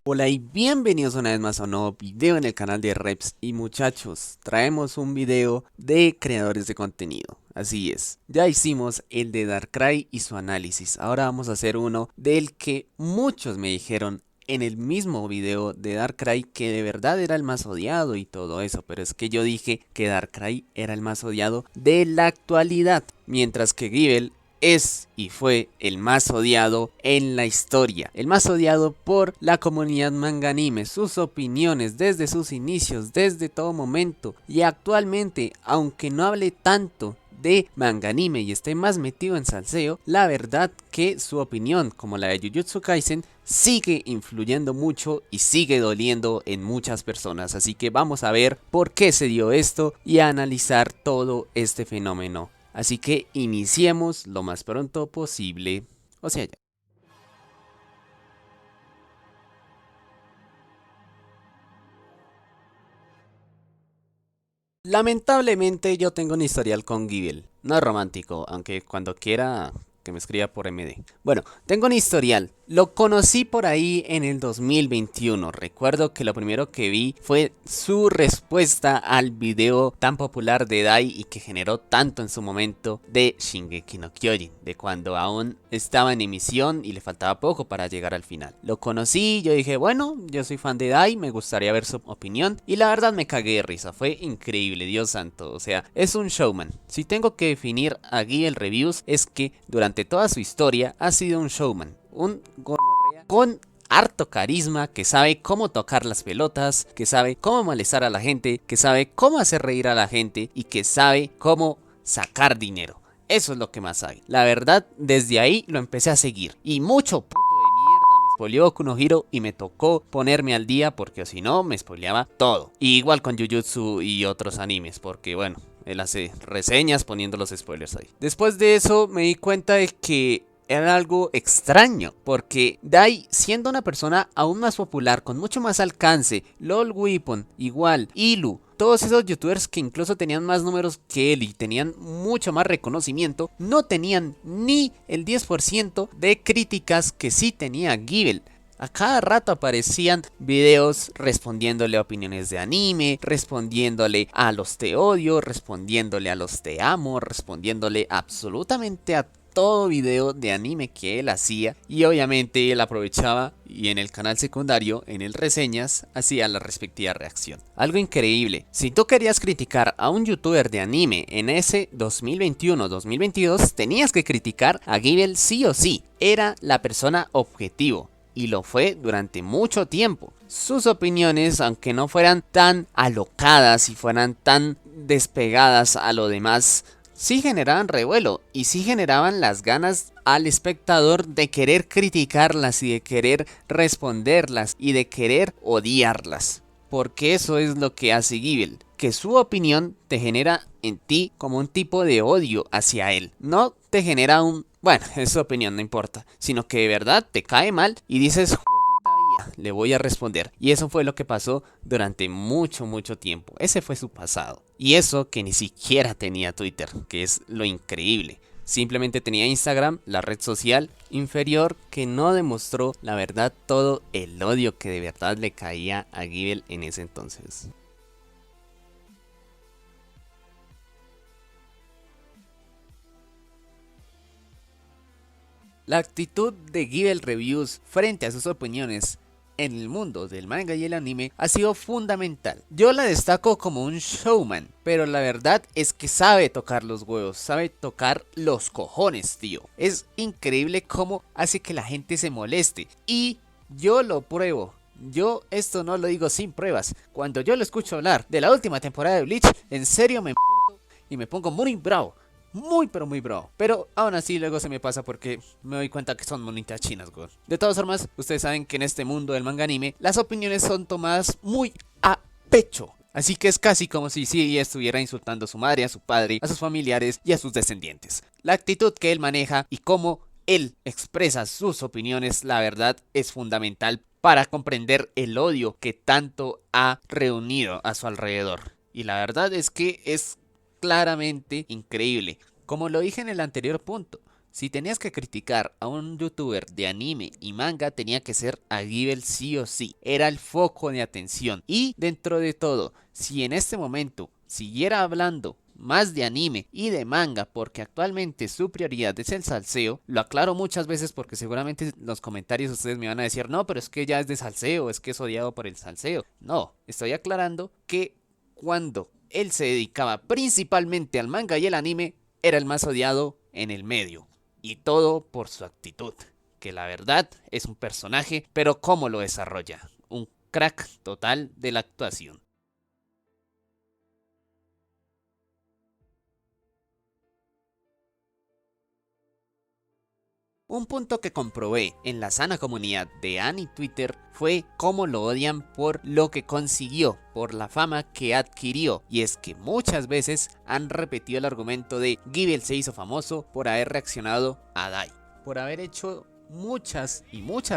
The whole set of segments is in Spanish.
Hola y bienvenidos una vez más a un nuevo video en el canal de Reps. Y muchachos, traemos un video de creadores de contenido. Así es, ya hicimos el de Darkrai y su análisis. Ahora vamos a hacer uno del que muchos me dijeron en el mismo video de Darkrai que de verdad era el más odiado y todo eso. Pero es que yo dije que Darkrai era el más odiado de la actualidad, mientras que Gible es y fue el más odiado en la historia, el más odiado por la comunidad manga anime, sus opiniones desde sus inicios, desde todo momento, y actualmente, aunque no hable tanto de manga anime y esté más metido en salseo, la verdad que su opinión, como la de Jujutsu Kaisen, sigue influyendo mucho y sigue doliendo en muchas personas. Así que vamos a ver por qué se dio esto y a analizar todo este fenómeno. Así que iniciemos lo más pronto posible. O sea, ya. Lamentablemente yo tengo un historial con Gible. No es romántico, aunque cuando quiera que me escriba por MD. Bueno, tengo un historial. Lo conocí por ahí en el 2021. Recuerdo que lo primero que vi fue su respuesta al video tan popular de Dai y que generó tanto en su momento de Shingeki no Kyojin, de cuando aún estaba en emisión y le faltaba poco para llegar al final. Lo conocí, yo dije, bueno, yo soy fan de Dai, me gustaría ver su opinión, y la verdad me cagué de risa, fue increíble, Dios santo, o sea, es un showman. Si tengo que definir a Guy el Reviews, es que durante toda su historia ha sido un showman, un gonorrea con harto carisma, que sabe cómo tocar las pelotas, que sabe cómo molestar a la gente, que sabe cómo hacer reír a la gente y que sabe cómo sacar dinero. Eso es lo que más sabe. La verdad, desde ahí lo empecé a seguir. Y mucho puto de mierda me spoileó Boku no Hero y me tocó ponerme al día porque si no me spoileaba todo. Y igual con Jujutsu y otros animes porque bueno, él hace reseñas poniendo los spoilers ahí. Después de eso me di cuenta de que era algo extraño, porque Dai, siendo una persona aún más popular, con mucho más alcance, LOL Weapon, igual, Ilu, todos esos youtubers que incluso tenían más números que él y tenían mucho más reconocimiento, no tenían ni el 10% de críticas que sí tenía Gible. A cada rato aparecían videos respondiéndole a opiniones de anime, respondiéndole a los te odio, respondiéndole a los te amo, respondiéndole absolutamente a todo video de anime que él hacía, y obviamente él aprovechaba y en el canal secundario, en el reseñas, hacía la respectiva reacción. Algo increíble, si tú querías criticar a un youtuber de anime en ese 2021-2022, tenías que criticar a Gible sí o sí, era la persona objetivo. Y lo fue durante mucho tiempo. Sus opiniones, aunque no fueran tan alocadas y fueran tan despegadas a lo demás, sí generaban revuelo y sí generaban las ganas al espectador de querer criticarlas y de querer responderlas y de querer odiarlas. Porque eso es lo que hace Gible, que su opinión te genera en ti como un tipo de odio hacia él. No te genera un, bueno, es su opinión, no importa, sino que de verdad te cae mal y dices, le voy a responder. Y eso fue lo que pasó durante mucho tiempo. Ese fue su pasado. Y eso que ni siquiera tenía Twitter, que es lo increíble. Simplemente tenía Instagram, la red social inferior, que no demostró la verdad todo el odio que de verdad le caía a Gible en ese entonces. La actitud de Gible Reviews frente a sus opiniones en el mundo del manga y el anime ha sido fundamental. Yo la destaco como un showman, pero la verdad es que sabe tocar los huevos, sabe tocar los cojones, tío. Es increíble cómo hace que la gente se moleste y yo lo pruebo. Yo esto no lo digo sin pruebas. Cuando yo lo escucho hablar de la última temporada de Bleach, en serio me y me pongo muy bravo. Muy pero muy bravo. Pero aún así luego se me pasa porque me doy cuenta que son monitas chinas, güey. De todas formas, ustedes saben que en este mundo del manga anime, las opiniones son tomadas muy a pecho. Así que es casi como si sí estuviera insultando a su madre, a su padre, a sus familiares y a sus descendientes. La actitud que él maneja y cómo él expresa sus opiniones, la verdad, es fundamental para comprender el odio que tanto ha reunido a su alrededor. Y la verdad es que es claramente increíble. Como lo dije en el anterior punto, Si tenías que criticar a un youtuber de anime y manga, tenía que ser a Givel sí o sí. Era el foco de atención. Y dentro de todo, si en este momento siguiera hablando más de anime y de manga, porque actualmente su prioridad es el salseo, lo aclaro muchas veces porque seguramente en los comentarios ustedes me van a decir, no, pero es que ya es de salseo, es que es odiado por el salseo. No, estoy aclarando que cuando él se dedicaba principalmente al manga y el anime, era el más odiado en el medio. Y todo por su actitud, que la verdad es un personaje, pero cómo lo desarrolla. Un crack total de la actuación. Un punto que comprobé en la sana comunidad de Annie Twitter fue cómo lo odian por lo que consiguió, por la fama que adquirió. Y es que muchas veces han repetido el argumento de Givel se hizo famoso por haber reaccionado a Dai, por haber hecho muchas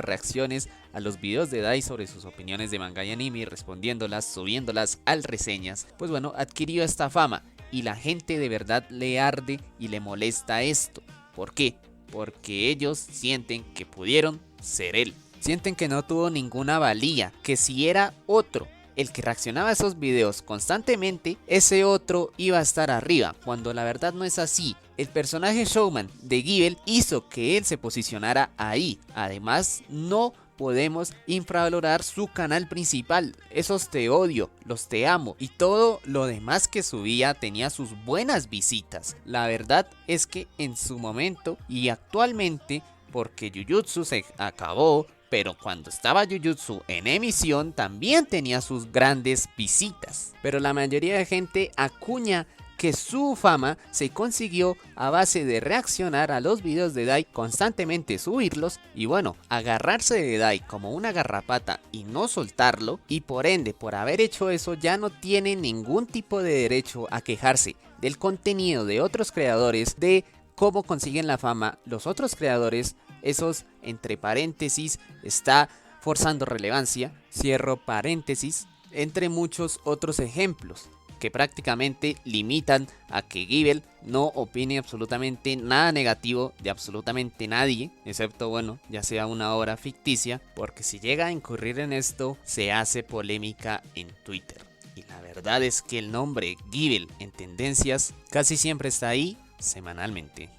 reacciones a los videos de Dai sobre sus opiniones de manga y anime, respondiéndolas, subiéndolas al reseñas. Pues bueno, adquirió esta fama y la gente de verdad le arde y le molesta esto. ¿Por qué? Porque ellos sienten que pudieron ser él. Sienten que no tuvo ninguna valía, que si era otro el que reaccionaba a esos videos constantemente, ese otro iba a estar arriba, cuando la verdad no es así. El personaje Showman de Givel hizo que él se posicionara ahí. Además, no podemos infravalorar su canal principal, esos te odio, los te amo y todo lo demás que subía tenía sus buenas visitas. La verdad es que en su momento y actualmente, porque Jujutsu se acabó, pero cuando estaba Jujutsu en emisión también tenía sus grandes visitas. Pero la mayoría de gente acuña que su fama se consiguió a base de reaccionar a los videos de Dai, constantemente subirlos y bueno, agarrarse de Dai como una garrapata y no soltarlo, y por ende, por haber hecho eso ya no tiene ningún tipo de derecho a quejarse del contenido de otros creadores, de cómo consiguen la fama los otros creadores. Esos entre paréntesis está forzando relevancia, cierro paréntesis, entre muchos otros ejemplos que prácticamente limitan a que Givel no opine absolutamente nada negativo de absolutamente nadie, excepto bueno, ya sea una obra ficticia, porque si llega a incurrir en esto se hace polémica en Twitter. Y la verdad es que el nombre Givel en tendencias casi siempre está ahí semanalmente.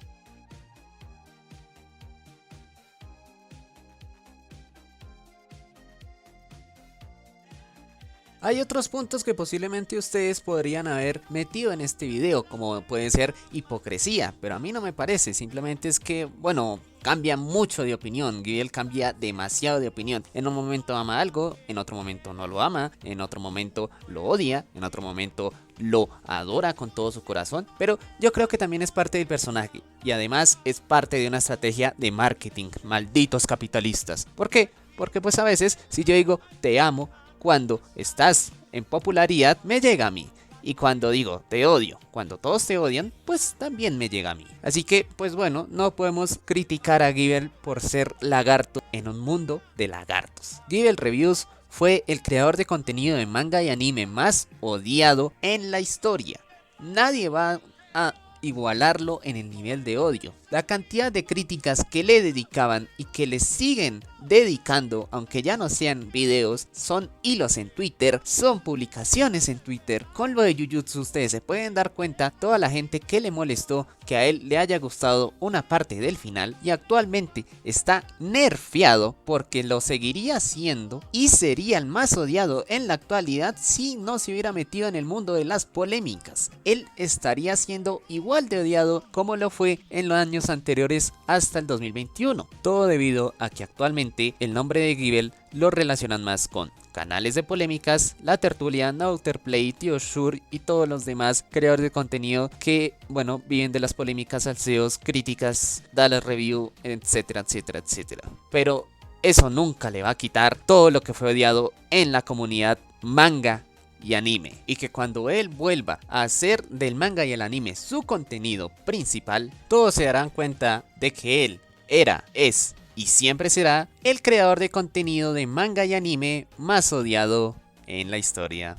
Hay otros puntos que posiblemente ustedes podrían haber metido en este video, como puede ser hipocresía, pero a mí no me parece, simplemente es que, bueno, cambia mucho de opinión. Givel cambia demasiado de opinión. En un momento ama algo, en otro momento no lo ama, en otro momento lo odia, en otro momento lo adora con todo su corazón, pero yo creo que también es parte del personaje y además es parte de una estrategia de marketing. Malditos capitalistas. ¿Por qué? Porque pues a veces si yo digo te amo, cuando estás en popularidad me llega a mí. Y cuando digo te odio, cuando todos te odian, pues también me llega a mí. Así que, pues bueno, no podemos criticar a Givel por ser lagarto en un mundo de lagartos. Givel Reviews fue el creador de contenido de manga y anime más odiado en la historia. Nadie va a igualarlo en el nivel de odio. La cantidad de críticas que le dedicaban y que le siguen dedicando, aunque ya no sean videos, son hilos en Twitter, son publicaciones en Twitter. Con lo de Jujutsu ustedes se pueden dar cuenta toda la gente que le molestó que a él le haya gustado una parte del final, y actualmente está nerfeado porque lo seguiría haciendo y sería el más odiado en la actualidad si no se hubiera metido en el mundo de las polémicas. Él estaría siendo igual de odiado como lo fue en los años anteriores hasta el 2021, todo debido a que actualmente el nombre de Givel lo relacionan más con canales de polémicas, La Tertulia, Nauterplay, Tío Shur y todos los demás creadores de contenido que, bueno, viven de las polémicas, salseos, críticas, Dallas Review, etcétera, etcétera, etcétera. Pero eso nunca le va a quitar todo lo que fue odiado en la comunidad manga y anime, y que cuando él vuelva a hacer del manga y el anime su contenido principal, todos se darán cuenta de que él era, es y siempre será el creador de contenido de manga y anime más odiado en la historia.